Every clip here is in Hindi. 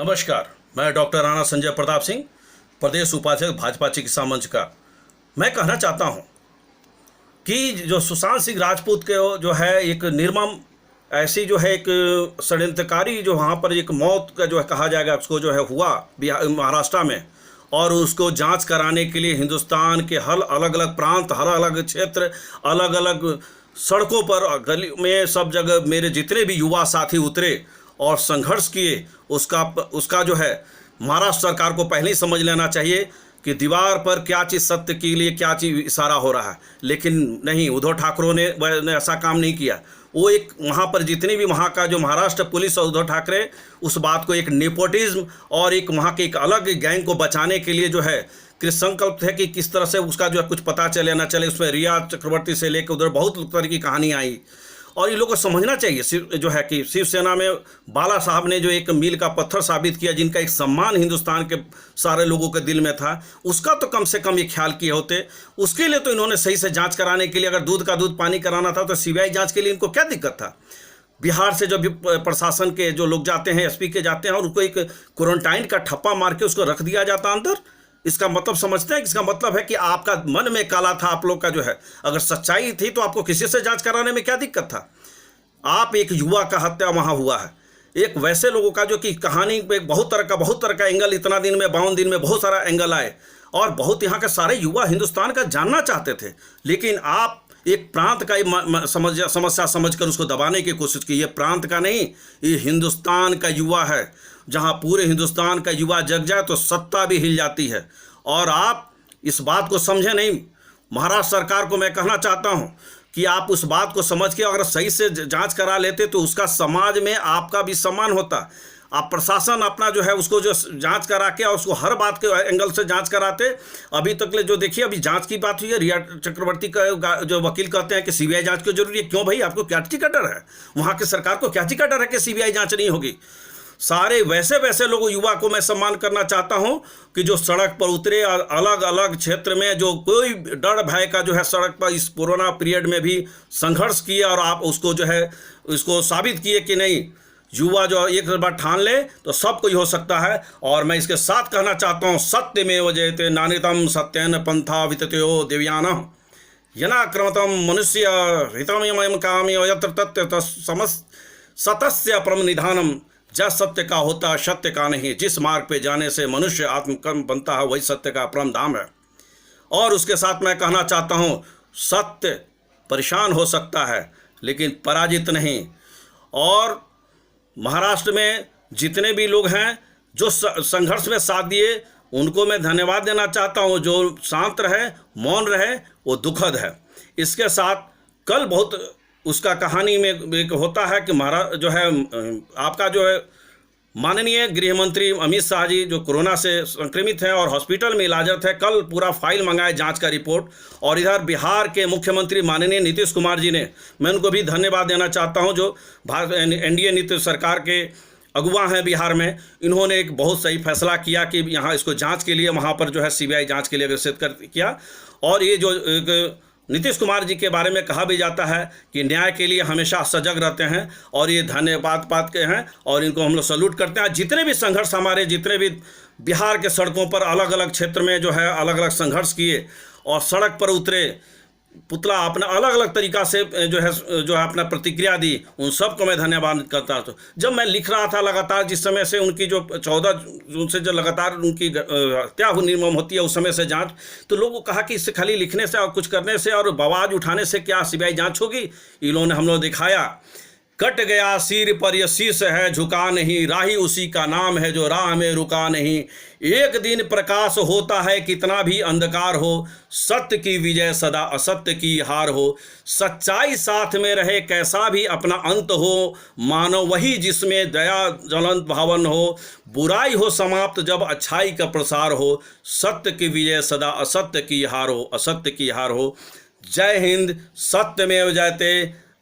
नमस्कार, मैं डॉक्टर राणा संजय प्रताप सिंह, प्रदेश उपाध्यक्ष भाजपा चिकित्सा मंच का। मैं कहना चाहता हूं कि जो सुशांत सिंह राजपूत के जो है एक निर्मम ऐसी जो है एक षड्यंत्रकारी जो वहाँ पर एक मौत का जो है कहा जाएगा उसको जो है हुआ बिहार महाराष्ट्र में, और उसको जांच कराने के लिए हिंदुस्तान के हर अलग अलग प्रांत, हर अलग क्षेत्र, अलग अलग सड़कों पर, गली में, सब जगह मेरे जितने भी युवा साथी उतरे और संघर्ष किए। उसका जो है महाराष्ट्र सरकार को पहले ही समझ लेना चाहिए कि दीवार पर क्या चीज़ सत्य के लिए क्या चीज़ इशारा हो रहा है, लेकिन नहीं, उद्धव ठाकरे ने ऐसा काम नहीं किया। वो एक वहाँ पर जितनी भी वहाँ का जो महाराष्ट्र पुलिस और उद्धव ठाकरे उस बात को एक नेपोटिज्म और एक वहाँ के एक अलग गैंग को बचाने के लिए जो है कृत संकल्प है कि किस तरह से उसका जो है कुछ पता चले ना चले। उसमें रिया चक्रवर्ती से लेकर उधर बहुत तरह की कहानी आई, और ये लोगों को समझना चाहिए जो है कि शिवसेना में बाला साहब ने जो एक मील का पत्थर साबित किया, जिनका एक सम्मान हिंदुस्तान के सारे लोगों के दिल में था, उसका तो कम से कम ये ख्याल किए होते। उसके लिए तो इन्होंने सही से जांच कराने के लिए, अगर दूध का दूध पानी कराना था तो सीबीआई जांच के लिए इनको क्या दिक्कत था। बिहार से जो भी प्रशासन के जो लोग जाते हैं, एसपी के जाते हैं, और उनको एक क्वारंटाइन का ठप्पा मार के उसको रख दिया जाता अंदर। इसका मतलब समझते हैं? इसका मतलब है कि आपका मन में काला था आप लोग का जो है। अगर सच्चाई थी तो आपको किसी से जांच कराने में क्या दिक्कत था। आप एक युवा का हत्या वहाँ हुआ है, एक वैसे लोगों का जो कि कहानी में बहुत तरह का एंगल, इतना दिन में 52 दिन में बहुत सारा एंगल आए, और बहुत यहाँ के सारे युवा हिंदुस्तान का जानना चाहते थे, लेकिन आप एक प्रांत का समस्या समझकर उसको दबाने की कोशिश की। ये प्रांत का नहीं, ये हिंदुस्तान का युवा है। जहाँ पूरे हिंदुस्तान का युवा जग जाए तो सत्ता भी हिल जाती है, और आप इस बात को समझे नहीं। महाराष्ट्र सरकार को मैं कहना चाहता हूँ कि आप उस बात को समझ के अगर सही से जांच करा लेते तो उसका समाज में आपका भी सम्मान होता। आप प्रशासन अपना जो है उसको जो जांच करा के और उसको हर बात के एंगल से जांच कराते। अभी तक ले जो देखिए, अभी जांच की बात हुई है, रिया चक्रवर्ती का जो वकील कहते हैं कि सीबीआई जांच की जरूरी है। क्यों भाई, आपको क्या चीज़ का डर है? वहाँ की सरकार को क्या चीज़ का डर है कि सीबीआई जांच नहीं होगी? सारे वैसे लोगों, युवा को मैं सम्मान करना चाहता हूं कि जो सड़क पर उतरे, और अलग अलग क्षेत्र में जो कोई डर भय का जो है सड़क पर इस कोरोना पीरियड में भी संघर्ष किया, और आप उसको जो है उसको साबित किए कि नहीं, युवा जो एक बार ठान ले तो सब कोई हो सकता है। और मैं इसके साथ कहना चाहता हूँ, सत्यमेव जयते नानितम सत्येन पंथा वितत्यो दिव्यानः यना क्रमतम मनुष्य हितमयम कामी यत्र तत्व सतस्य परम निधानम। जब सत्य का होता सत्य का नहीं, जिस मार्ग पे जाने से मनुष्य आत्मकर्म बनता है वही सत्य का परम धाम है। और उसके साथ मैं कहना चाहता हूँ, सत्य परेशान हो सकता है लेकिन पराजित नहीं। और महाराष्ट्र में जितने भी लोग हैं जो संघर्ष में साथ दिए, उनको मैं धन्यवाद देना चाहता हूँ। जो शांत रहे, मौन रहे, वो दुखद है। इसके साथ कल बहुत उसका कहानी में एक होता है कि महाराज जो है आपका जो है माननीय गृह मंत्री अमित शाह जी जो कोरोना से संक्रमित हैं और हॉस्पिटल में इलाजत है, कल पूरा फाइल मंगाए जांच का रिपोर्ट। और इधर बिहार के मुख्यमंत्री माननीय नीतीश कुमार जी ने, मैं उनको भी धन्यवाद देना चाहता हूं, जो एनडीए नीतीश सरकार के अगुवा हैं बिहार में। इन्होंने एक बहुत सही फैसला किया कि यहाँ इसको जाँच के लिए वहाँ पर जो है सीबीआई जाँच के लिए अग्रसित किया। और ये जो नीतीश कुमार जी के बारे में कहा भी जाता है कि न्याय के लिए हमेशा सजग रहते हैं, और ये धन्यवाद पात के हैं, और इनको हम लोग सैल्यूट करते हैं। जितने भी संघर्ष हमारे, जितने भी बिहार के सड़कों पर अलग अलग क्षेत्र में जो है अलग अलग संघर्ष किए और सड़क पर उतरे, पुतला अपना अलग अलग तरीका से जो है अपना प्रतिक्रिया दी, उन सबको मैं धन्यवाद करता हूँ। जब मैं लिख रहा था लगातार, जिस समय से उनकी जो 14 जून से जो लगातार उनकी क्या निर्मम होती है उस समय से जांच, तो लोगों को कहा कि इससे खाली लिखने से और कुछ करने से और आवाज़ उठाने से क्या सीबीआई जांच होगी। इन्होंने हम लोग दिखाया, कट गया सिर पर यह शीश है झुका नहीं, राही उसी का नाम है जो राह में रुका नहीं। एक दिन प्रकाश होता है कितना भी अंधकार हो, सत्य की विजय सदा असत्य की हार हो। सच्चाई साथ में रहे कैसा भी अपना अंत हो, मानो वही जिसमें दया ज्वलंत भावन हो। बुराई हो समाप्त जब अच्छाई का प्रसार हो, सत्य की विजय सदा असत्य की हार हो, असत्य की हार हो। जय हिंद, सत्यमेव जयते।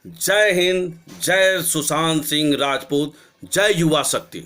जय हिंद, जय सुशांत सिंह राजपूत, जय युवा शक्ति।